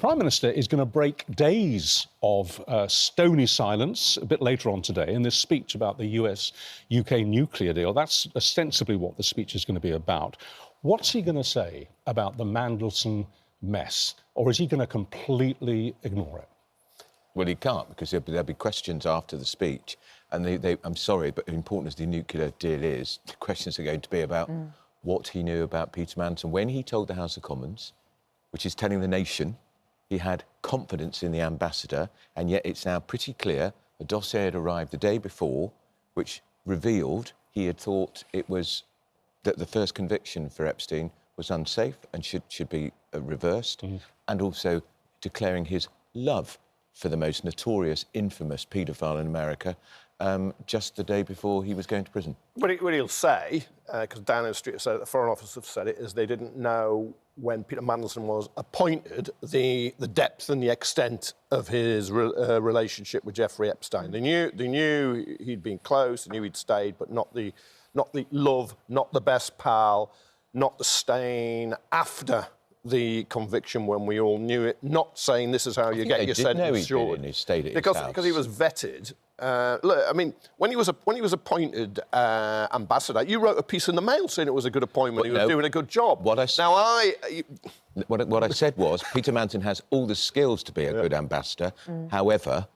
Prime Minister is going to break days of stony silence a bit later on today in this speech about the US-UK nuclear deal. That's ostensibly what the speech is going to be about. What's he going to say about the Mandelson mess, or is he going to completely ignore it? Well, he can't, because there'll be questions after the speech. And I'm sorry, but important as the nuclear deal is, the questions are going to be about what he knew about Peter Mandelson. When he told the House of Commons, which is telling the nation he had confidence in the ambassador, and yet it's now pretty clear a dossier had arrived the day before, which revealed he had thought it was that the first conviction for Epstein was unsafe and should be reversed, and also declaring his love for the most notorious, infamous paedophile in America just the day before he was going to prison. What he'll say, because Downing Street have said it, the Foreign Office have said it, is they didn't know when Peter Mandelson was appointed the depth and the extent of his relationship with Jeffrey Epstein. They knew he'd been close, they knew he'd stayed, but not the love, not the best pal, not the stain after the conviction when we all knew it, not saying this is how you get your sentence short. Because he was vetted. Look, I mean, when he was appointed ambassador, you wrote a piece in the Mail saying it was a good appointment. He was doing a good job. What I said was Peter Mandelson has all the skills to be a good ambassador. However,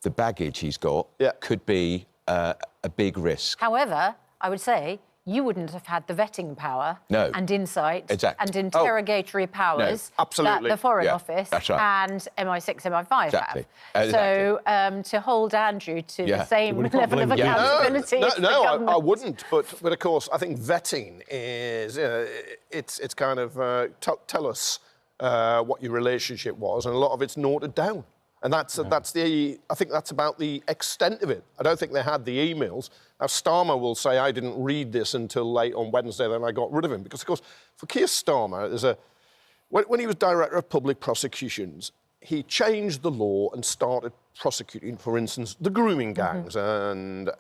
the baggage he's got could be a big risk. However, I would say you wouldn't have had the vetting power and insight and interrogatory powers that the Foreign Office and MI6, MI5 have. So to hold Andrew to the same level of accountability... No, I wouldn't. But of course, I think vetting is... it's kind of... tell us what your relationship was, and a lot of it's noted down. And I think that's about the extent of it. I don't think they had the emails. Now, Starmer will say, I didn't read this until late on Wednesday, then I got rid of him. Because, of course, for Keir Starmer, when he was Director of Public Prosecutions, he changed the law and started prosecuting, for instance, the grooming gangs. And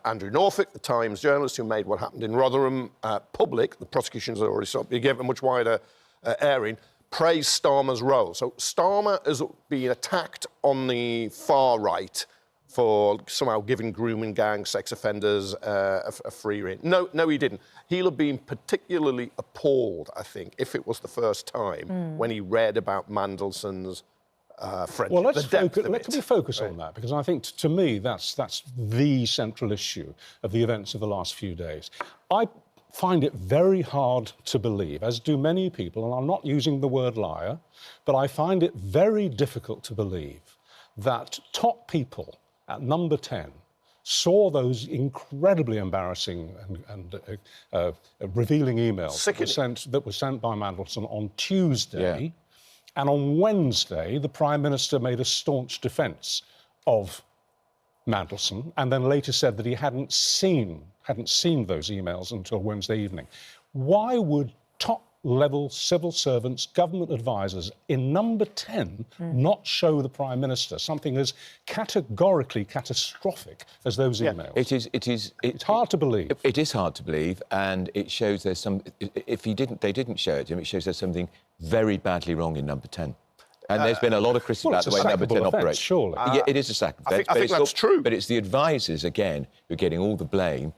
Andrew Norfolk, the Times journalist who made what happened in Rotherham public, the prosecutions had already started, he gave a much wider airing, praised Starmer's role. So Starmer has been attacked on the far right for somehow giving grooming gangs, sex offenders a free rein. No, he didn't. He'll have been particularly appalled, I think, if it was the first time when he read about Mandelson's friendship. Well, let me focus on that, because I think, to me, that's the central issue of the events of the last few days. I find it very hard to believe, as do many people, and I'm not using the word liar, but I find it very difficult to believe that top people at number 10 saw those incredibly embarrassing and revealing emails that were sent by Mandelson on Tuesday, and on Wednesday the Prime Minister made a staunch defence of Mandelson, and then later said that he hadn't seen those emails until Wednesday evening. Why would top-level civil servants, government advisers in number 10 not show the Prime Minister something as categorically catastrophic as those emails? It's hard to believe. It is hard to believe, and it shows there's some... If they didn't show it to him, it shows there's something very badly wrong in number 10. And there's been a lot of criticism about the way number 10 operates. Surely. Yeah, it is a sackable offence. I think that's true. But it's the advisers, again, who are getting all the blame.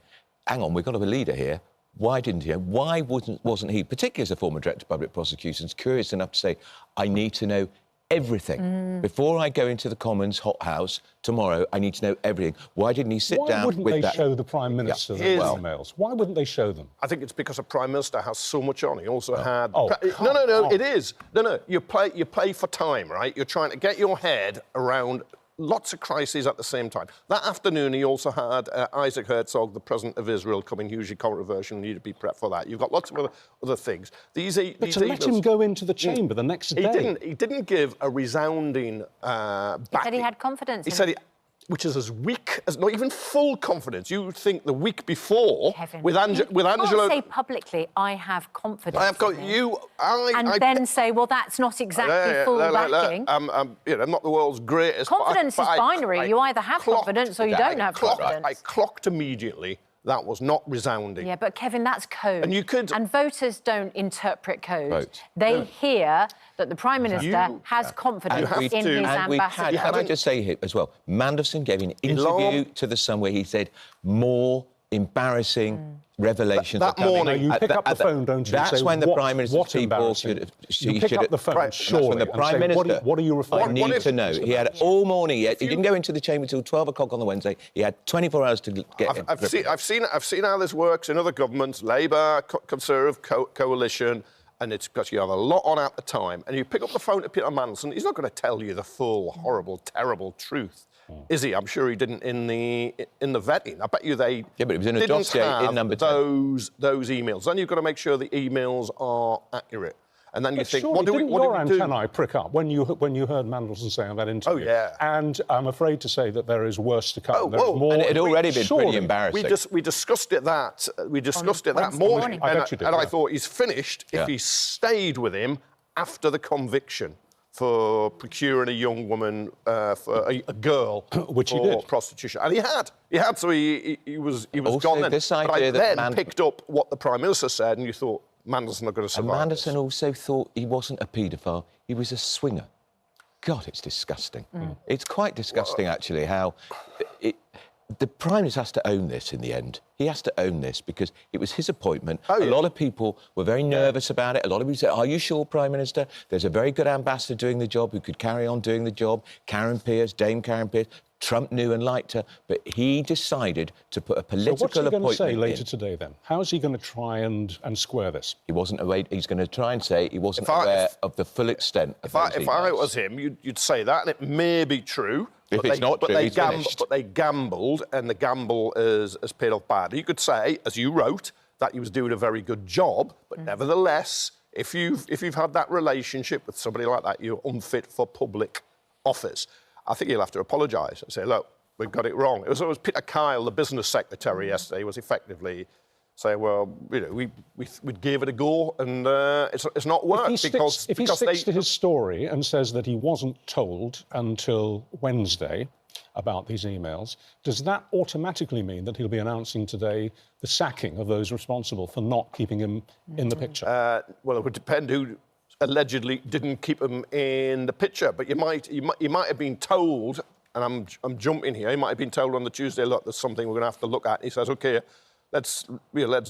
Hang on, we've got to have a leader here. Why didn't he? Why wasn't he, particularly as a former Director of Public Prosecutions, curious enough to say, I need to know everything. Before I go into the Commons hothouse tomorrow, I need to know everything. Why didn't he sit down with that? Why wouldn't they show the Prime Minister the emails? Why wouldn't they show them? I think it's because a Prime Minister has so much on. He also had... No, it is. No, you play for time, right? You're trying to get your head around lots of crises at the same time. That afternoon, he also had Isaac Herzog, the President of Israel, coming hugely controversial, and you need to be prepped for that. You've got lots of other things. But to let him go into the chamber the next day... He didn't give a resounding backing. He said he had confidence. He said which is as weak as, not even full confidence. You would think the week before, with Angelo... You can't say publicly, I have confidence. I have got you... then say, well, that's not exactly full backing. I'm not the world's greatest... Confidence is binary. You either have confidence or you don't have confidence. I clocked immediately that was not resounding. Yeah, but Kevin, that's code. And voters don't interpret code. They hear that the Prime Minister has confidence in his ambassador. Can I just say here as well, Mandelson gave an interview to The Sun where he said more embarrassing revelations that morning. You pick up the phone, don't you? That's when the Prime Minister's people should... You pick up the phone, surely, when the Prime Minister... What are you referring to? I need to know. He had all morning... He didn't go into the chamber until 12 o'clock on the Wednesday. He had 24 hours to get... I've seen how this works in other governments, Labour, Conservative, coalition, and it's because you have a lot on at the time, and you pick up the phone to Peter Mandelson, he's not going to tell you the full, horrible, terrible truth. Is he? I'm sure he didn't in the vetting. I bet you they but it was in a dossier in number 10. Those emails. Then you've got to make sure the emails are accurate. And then you think, what do your antennae prick up when you heard Mandelson saying that interview? Oh, yeah. And I'm afraid to say that there is worse to come. And it had already been pretty embarrassing. We discussed it that morning. And I thought he's finished if he stayed with him after the conviction for procuring a young woman, for a girl, which he did, prostitution, and he had. So he was also gone then. This idea but I that then picked up what the Prime Minister said, and you thought Mandelson's not going to survive. And Mandelson also thought he wasn't a paedophile; he was a swinger. God, it's disgusting. It's quite disgusting, actually, how the Prime Minister has to own this in the end. He has to own this because it was his appointment. A lot of people were very nervous about it. A lot of people said, are you sure, Prime Minister? There's a very good ambassador doing the job who could carry on doing the job. Dame Karen Pierce. Trump knew and liked her, but he decided to put a political appointment in. So what's he going to say later today, then? How is he going to try and square this? He wasn't aware. He's going to try and say he wasn't aware of the full extent of those emails. If I was him, you'd say that, and it may be true. If it's not true, he's finished. But they gambled, and the gamble has paid off bad. You could say, as you wrote, that he was doing a very good job, but nevertheless, if you've had that relationship with somebody like that, you're unfit for public office. I think he'll have to apologise and say, look, we've got it wrong. It was Peter Kyle, the business secretary yesterday, was effectively saying, well, you know, we gave it a go and it's not worked. If he sticks to his story and says that he wasn't told until Wednesday about these emails, does that automatically mean that he'll be announcing today the sacking of those responsible for not keeping him in the picture? Well, it would depend who allegedly didn't keep him in the picture, but you might have been told, and I'm jumping here, he might have been told on the Tuesday, look, there's something we're going to have to look at. He says, OK, let's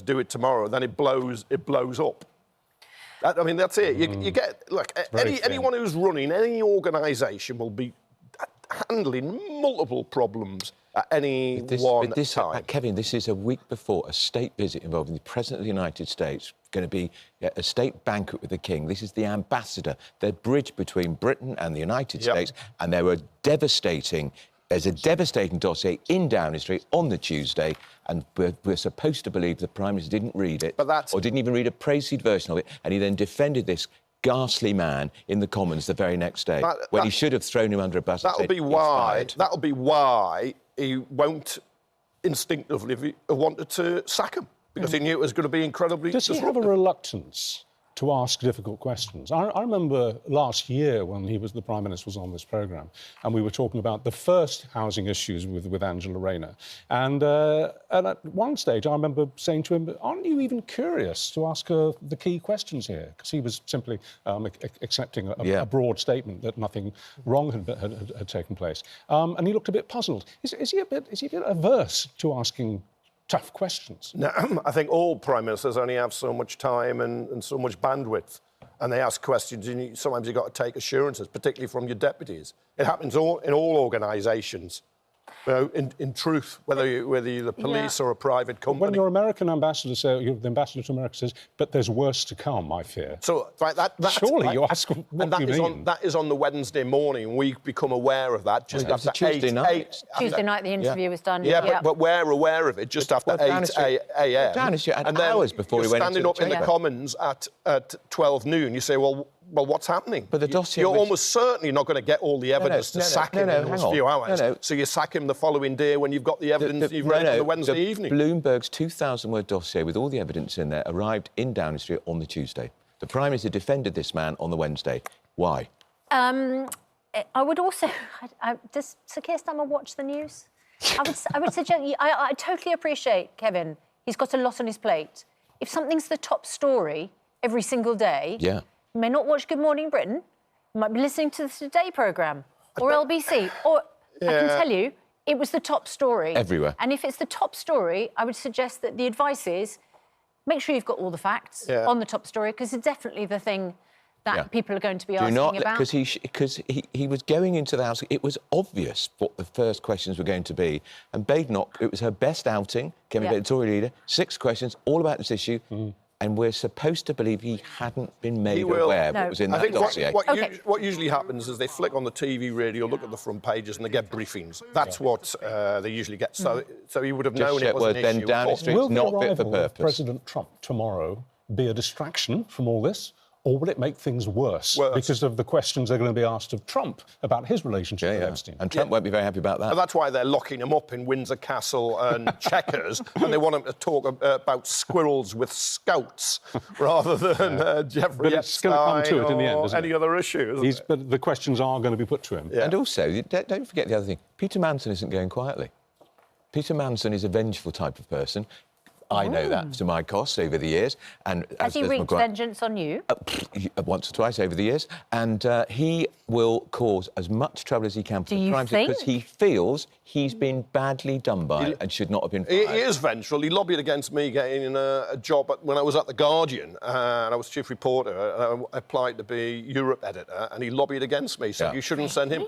do it tomorrow. Then it blows up. I mean, that's it. You get, look, anyone who's running any organisation will be handling multiple problems at any one time. Kevin, this is a week before a state visit involving the President of the United States, going to be a state banquet with the King. This is the ambassador, the bridge between Britain and the United States, and there's a devastating dossier in Downing Street on the Tuesday, and we're supposed to believe the Prime Minister didn't read it, or didn't even read a praise-seed version of it, and he then defended this ghastly man in the Commons the very next day, when he should have thrown him under a bus. That'll be why he won't instinctively have wanted to sack him, because he knew it was going to be incredibly disruptive. Does he have a reluctance to ask difficult questions? I remember last year when the Prime Minister was on this programme, and we were talking about the first housing issues with Angela Rayner. And at one stage, I remember saying to him, aren't you even curious to ask her the key questions here? Because he was simply accepting a broad statement that nothing wrong had taken place. And he looked a bit puzzled. Is he a bit averse to asking tough questions? No, I think all Prime Ministers only have so much time and so much bandwidth, and they ask questions, and sometimes you've got to take assurances, particularly from your deputies. It happens in all organisations. You know, in truth, whether you're the police or a private company. When your American ambassador the ambassador to America says, but there's worse to come, I fear. So, right, surely you ask what you mean. That is on the Wednesday morning. We become aware of that just after Tuesday night. Tuesday night, the interview was done. Yeah, but we're aware of it just after 8 a.m. And hours before he went standing up in the Commons at 12 noon. You say, well, what's happening? But the dossier you're almost certainly not going to get all the evidence to sack him in those few hours. So you sack him the following day when you've got the evidence you've read on the Wednesday evening. Bloomberg's 2,000-word dossier with all the evidence in there arrived in Downing Street on the Tuesday. The Prime Minister defended this man on the Wednesday. Why? I would also... Does Sir Keir Starmer watch the news? I would suggest... I totally appreciate, Kevin, he's got a lot on his plate. If something's the top story every single day, you may not watch Good Morning Britain, you might be listening to the Today programme or LBC, or I can tell you, it was the top story. Everywhere. And if it's the top story, I would suggest that the advice is make sure you've got all the facts on the top story, because it's definitely the thing that people are going to be asking about. Because he was going into the House, it was obvious what the first questions were going to be. And Badenoch, it was her best outing, became editorial leader, 6 questions, all about this issue. And we're supposed to believe he hadn't been made aware of what was in that dossier. What usually happens is they flick on the TV, radio, look at the front pages, and they get briefings. That's what they usually get. So he would have known it was an issue. Down the streets, not fit for purpose. President Trump tomorrow be a distraction from all this? Or will it make things worse because of the questions they're going to be asked of Trump about his relationship with Epstein? And Trump won't be very happy about that. But that's why they're locking him up in Windsor Castle and Chequers, and they want him to talk about squirrels with scouts rather than Jeffrey Epstein it's going to come to it in the end, isn't any other issue. But the questions are going to be put to him. And also, don't forget the other thing. Peter Manson isn't going quietly. Peter Manson is a vengeful type of person. I know that to my cost over the years. And has he wreaked vengeance on you? Once or twice over the years. And he will cause as much trouble as he can for the crimes because he feels he's been badly done by and should not have been fired. He is vengeful. He lobbied against me getting a job when I was at The Guardian, and I was chief reporter, and I applied to be Europe editor, and he lobbied against me, so you shouldn't send him.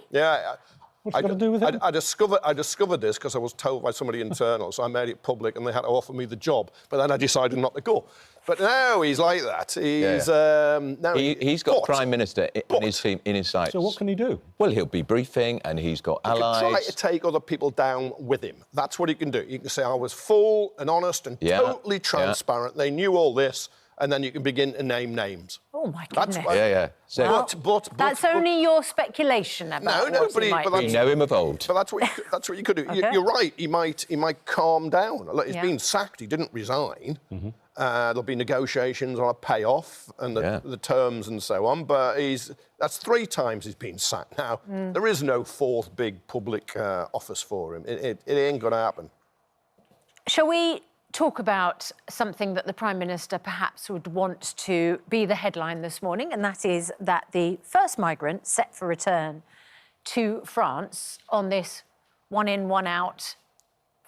What's it got to do with it? I discovered this because I was told by somebody internal, so I made it public and they had to offer me the job. But then I decided not to go. But now he's like that. He's got Prime Minister in his team, in his sights. So what can he do? Well, he'll be briefing and he's got allies. He can try to take other people down with him. That's what he can do. He can say, I was full and honest and totally transparent. They knew all this. And then you can begin to name names. Oh, my goodness. So, but that's only your speculation about but we know him of old. But that's what you could do. You're right. He might calm down. He's been sacked. He didn't resign. There'll be negotiations on a payoff and the terms and so on. But that's 3 times he's been sacked now. There is no 4th big public office for him. It ain't going to happen. Shall we talk about something that the Prime Minister perhaps would want to be the headline this morning, and that is that the first migrant set for return to France on this 1 in, 1 out,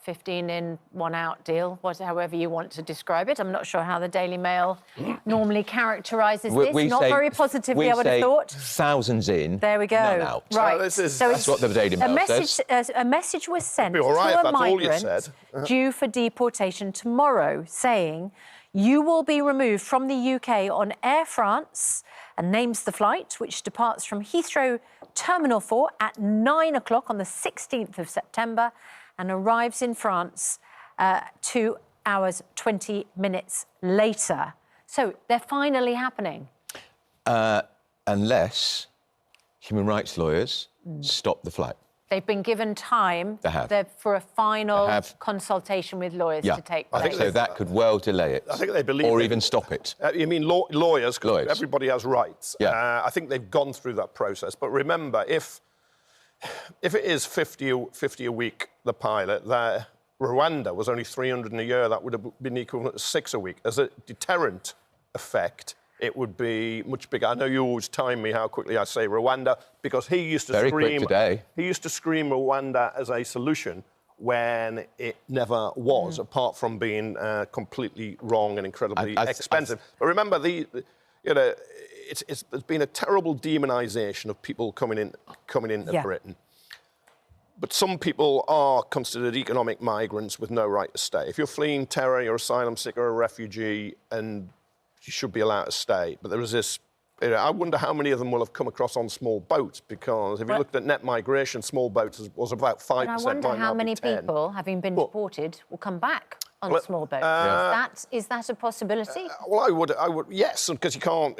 15 in, 1 out deal, however you want to describe it. I'm not sure how the Daily Mail normally characterises this. Not very positively, I would have thought. Thousands in, there we go. None out. Right. That's what the Daily Mail says. A message was sent to a migrant due for deportation tomorrow, saying you will be removed from the UK on Air France, and names the flight, which departs from Heathrow Terminal 4 at 9 o'clock on the 16th of September, and arrives in France 2 hours, 20 minutes later. So they're finally happening. Unless human rights lawyers stop the flight. They've been given time for a final consultation with lawyers to take place. I think so that could well delay it. I think they believe or even stop it. You mean lawyers? Because everybody has rights. I think they've gone through that process. But remember, if it is 50 a week, the pilot, Rwanda was only 300 in a year. That would have been equivalent to 6 a week. As a deterrent effect, it would be much bigger. I know you always time me how quickly I say Rwanda, because he used to scream Rwanda as a solution when it never was, apart from being completely wrong and incredibly expensive. But remember, there's been a terrible demonisation of people coming into Britain. But some people are considered economic migrants with no right to stay. If you're fleeing terror, you're asylum seeker or a refugee, and you should be allowed to stay. But there is this... I wonder how many of them will have come across on small boats, because if you looked at net migration, small boats was about 5%. And I wonder how many people, having been deported, will come back on small boats. Is that a possibility? Well, I would, yes, because you can't,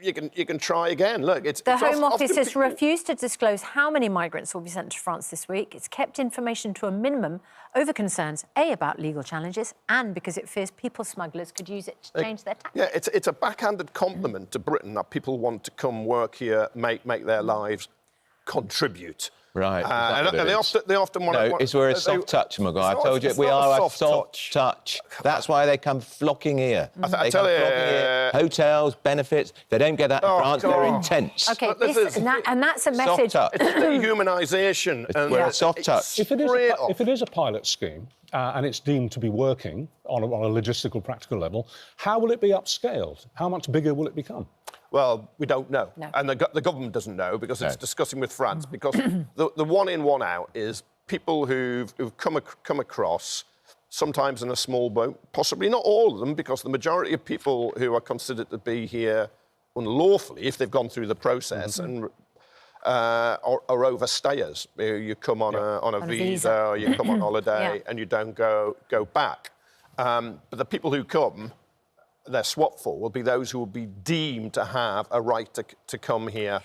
you can try again. Look, the Home Office has refused to disclose how many migrants will be sent to France this week. It's kept information to a minimum over concerns, A, about legal challenges, and because it fears people smugglers could use it to change their tactics. Yeah, it's a backhanded compliment to Britain that people want to come work here, make their lives, contribute. Right. And they often want to... No, it's we're a soft touch, my guy. I told you, we are a soft touch. That's why they come flocking here. I tell you... Hotels, benefits, they don't get that in France, they're intense. OK, and that's a message... It's dehumanisation. We're a soft touch. If it is a pilot scheme, and it's deemed to be working on a logistical, practical level, how will it be upscaled? How much bigger will it become? Well, we don't know. No. And the government doesn't know because it's discussing with France. Because the one in, one out is people who've come across, sometimes in a small boat, possibly not all of them, because the majority of people who are considered to be here unlawfully, if they've gone through the process, and are overstayers. You come on a visa, or you come on holiday, and you don't go back. But the people who come, they're swapped for, will be those who will be deemed to have a right to come here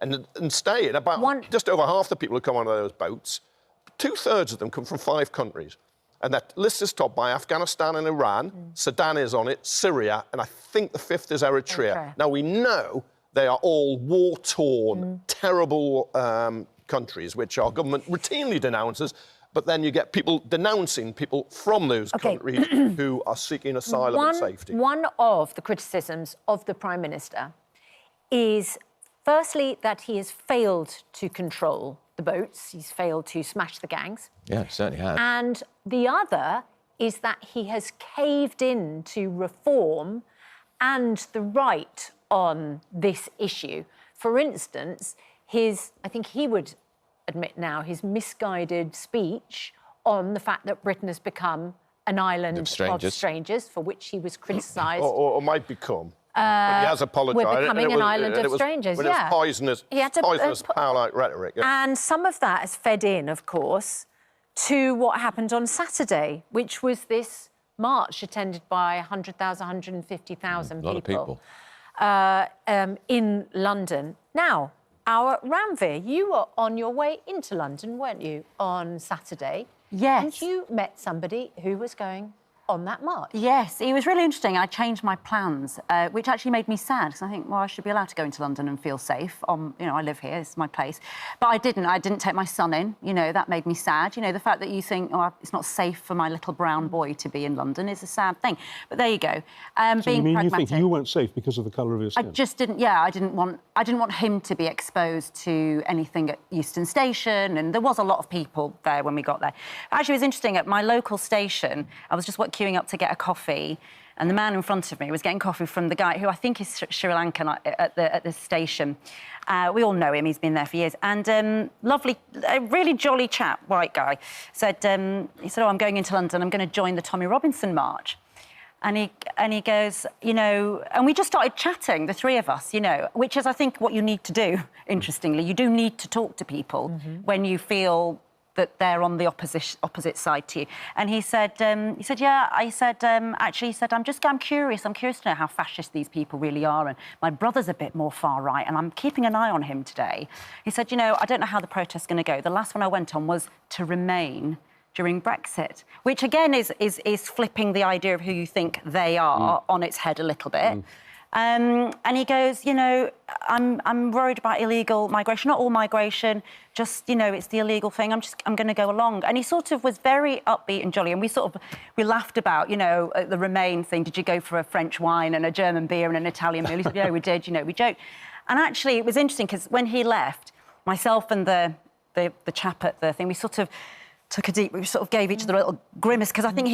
and stay. And about just over half the people who come on those boats, 2/3 of them come from 5 countries. And that list is topped by Afghanistan and Iran, Sudan is on it, Syria, and I think the 5th is Eritrea. Now, we know they are all war-torn, terrible countries, which our government routinely denounces. But then you get people denouncing people from those countries who are seeking asylum and safety. One of the criticisms of the Prime Minister is, firstly, that he has failed to control the boats. He's failed to smash the gangs. Yeah, he certainly has. And the other is that he has caved in to reform and the right on this issue. For instance, I think he would admit now, his misguided speech on the fact that Britain has become an island of strangers, for which he was criticised. or might become. But he has apologised. We're becoming an island of strangers, It was poisonous power-like rhetoric. Yeah. And some of that has fed in, of course, to what happened on Saturday, which was this march attended by 100,000, 150,000 people. A lot of people. In London. Now, Ranveer, you were on your way into London, weren't you, on Saturday? Yes. And you met somebody who was going on that march. Yes, it was really interesting. I changed my plans, which actually made me sad, because I think, well, I should be allowed to go into London and feel safe. I live here, it's my place. But I didn't take my son in, that made me sad. The fact that you think, oh, it's not safe for my little brown boy to be in London is a sad thing. But there you go. So you mean pragmatic. You think you weren't safe because of the colour of his skin? I just didn't, I didn't want him to be exposed to anything at Euston Station, and there was a lot of people there when we got there. Actually, it was interesting, at my local station, I was just queuing up to get a coffee, and the man in front of me was getting coffee from the guy who I think is Sri Lankan at the station. We all know him, he's been there for years. And lovely, a really jolly chap, white guy, said, oh, I'm going into London, I'm going to join the Tommy Robinson March. And he goes, and we just started chatting, the three of us, which is, I think, what you need to do, interestingly. You do need to talk to people when you feel that they're on the opposite side to you. And he said, yeah. I said, actually, he said, I'm curious. I'm curious to know how fascist these people really are. And my brother's a bit more far right, and I'm keeping an eye on him today. He said, I don't know how the protest's going to go. The last one I went on was to Remain during Brexit, which again is flipping the idea of who you think they are on its head a little bit. And he goes, I'm worried about illegal migration, not all migration, just, it's the illegal thing. I'm going to go along. And he sort of was very upbeat and jolly. And we laughed about, the Remain thing. Did you go for a French wine and a German beer and an Italian meal? He said, yeah, we did, we joked. And actually, it was interesting because when he left, myself and the chap at the thing, we sort of gave each other a little grimace, because I think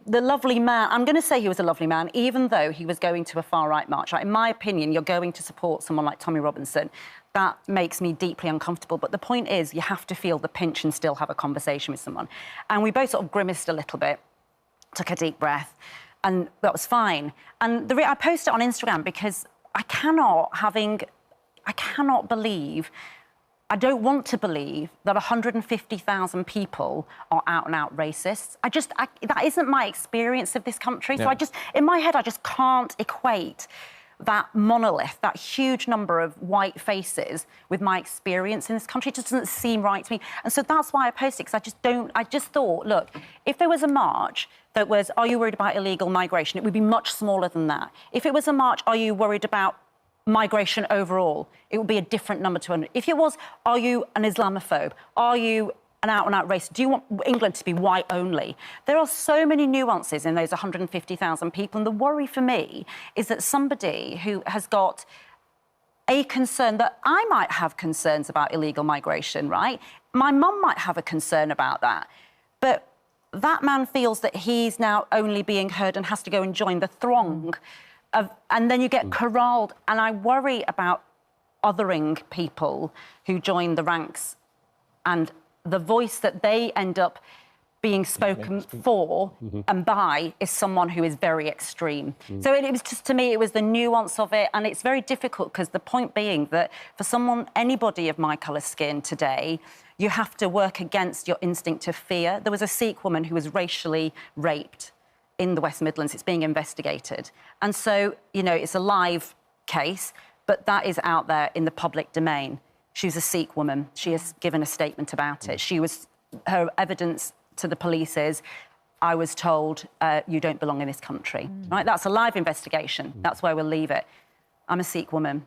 the lovely man, I'm going to say he was a lovely man, even though he was going to a far-right march. In my opinion, you're going to support someone like Tommy Robinson. That makes me deeply uncomfortable. But the point is, you have to feel the pinch and still have a conversation with someone. And we both sort of grimaced a little bit, took a deep breath, and that was fine. And I posted it on Instagram because I don't want to believe that 150,000 people are out-and-out racists. That isn't my experience of this country. No. So in my head, I just can't equate that monolith, that huge number of white faces with my experience in this country. It just doesn't seem right to me. And so that's why I posted, because I just thought, look, if there was a march that was, are you worried about illegal migration? It would be much smaller than that. If it was a march, are you worried about migration overall, it would be a different number to 100. If it was, are you an Islamophobe? Are you an out-and-out racist? Do you want England to be white only? There are so many nuances in those 150,000 people, and the worry for me is that somebody who has got a concern that I might have concerns about illegal migration, right? My mum might have a concern about that, but that man feels that he's now only being heard and has to go and join the throng and then you get corralled. And I worry about othering people who join the ranks and the voice that they end up being spoken for and by is someone who is very extreme. So it was just, to me, it was the nuance of it. And it's very difficult because the point being that for someone, anybody of my colour skin today, you have to work against your instinct of fear. There was a Sikh woman who was racially raped in the West Midlands. It's being investigated. And so, you know, it's a live case, but that is out there in the public domain. She was a Sikh woman. She has given a statement about it. Her evidence to the police is, I was told, you don't belong in this country. Right? That's a live investigation. That's where we'll leave it. I'm a Sikh woman.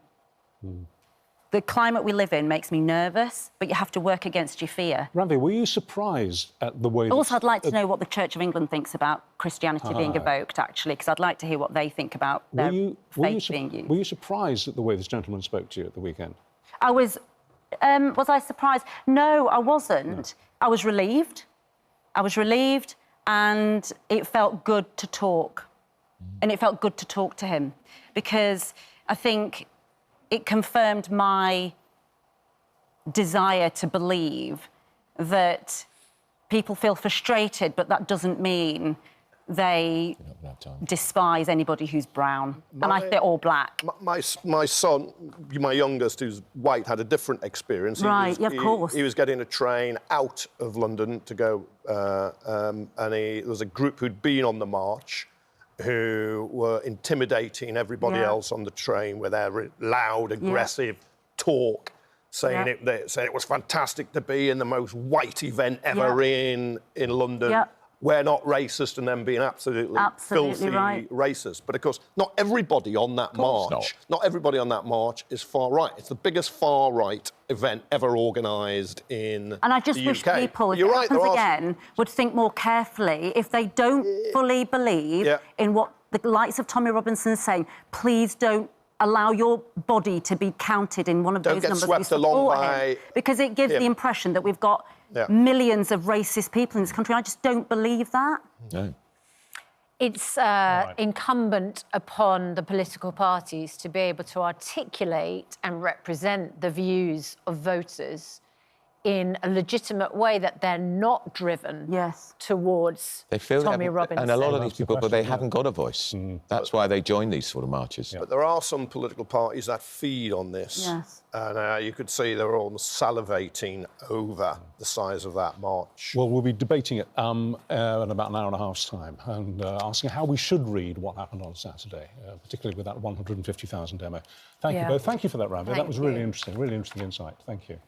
The climate we live in makes me nervous, but you have to work against your fear. Ranveer, were you surprised at the way... Also, I'd like to know what the Church of England thinks about Christianity being evoked, actually, because I'd like to hear what they think about their faith being used. Were you surprised at the way this gentleman spoke to you at the weekend? I was... was I surprised? No, I wasn't. No. I was relieved. And it felt good to talk. And it felt good to talk to him because I think it confirmed my desire to believe that people feel frustrated, but that doesn't mean they despise anybody who's brown. Or black. My son, my youngest, who's white, had a different experience. Of course. He was getting a train out of London to go, and there was a group who'd been on the march who were intimidating everybody else on the train with their loud, aggressive talk, saying it was fantastic to be in the most white event ever in London. We're not racist, and them being absolutely filthy racist. But of course, not everybody on that march. Not everybody on that march is far right. It's the biggest far right event ever organised in the UK. And I just wish people, if it happens again, would think more carefully. If they don't fully believe in what the likes of Tommy Robinson's saying, please don't allow your body to be counted in one of those numbers. Swept along by because it gives the impression that we've got millions of racist people in this country. I just don't believe that. No. It's incumbent upon the political parties to be able to articulate and represent the views of voters in a legitimate way, that they're not driven towards Tommy Robinson. And a lot of these people, but they haven't got a voice. That's why they join these sort of marches. But there are some political parties that feed on this. And you could see they're almost salivating over the size of that march. Well, we'll be debating it in about an hour and a half's time and asking how we should read what happened on Saturday, particularly with that 150,000 demo. Thank you both. Thank you for that, Ranveer. That was really interesting insight. Thank you.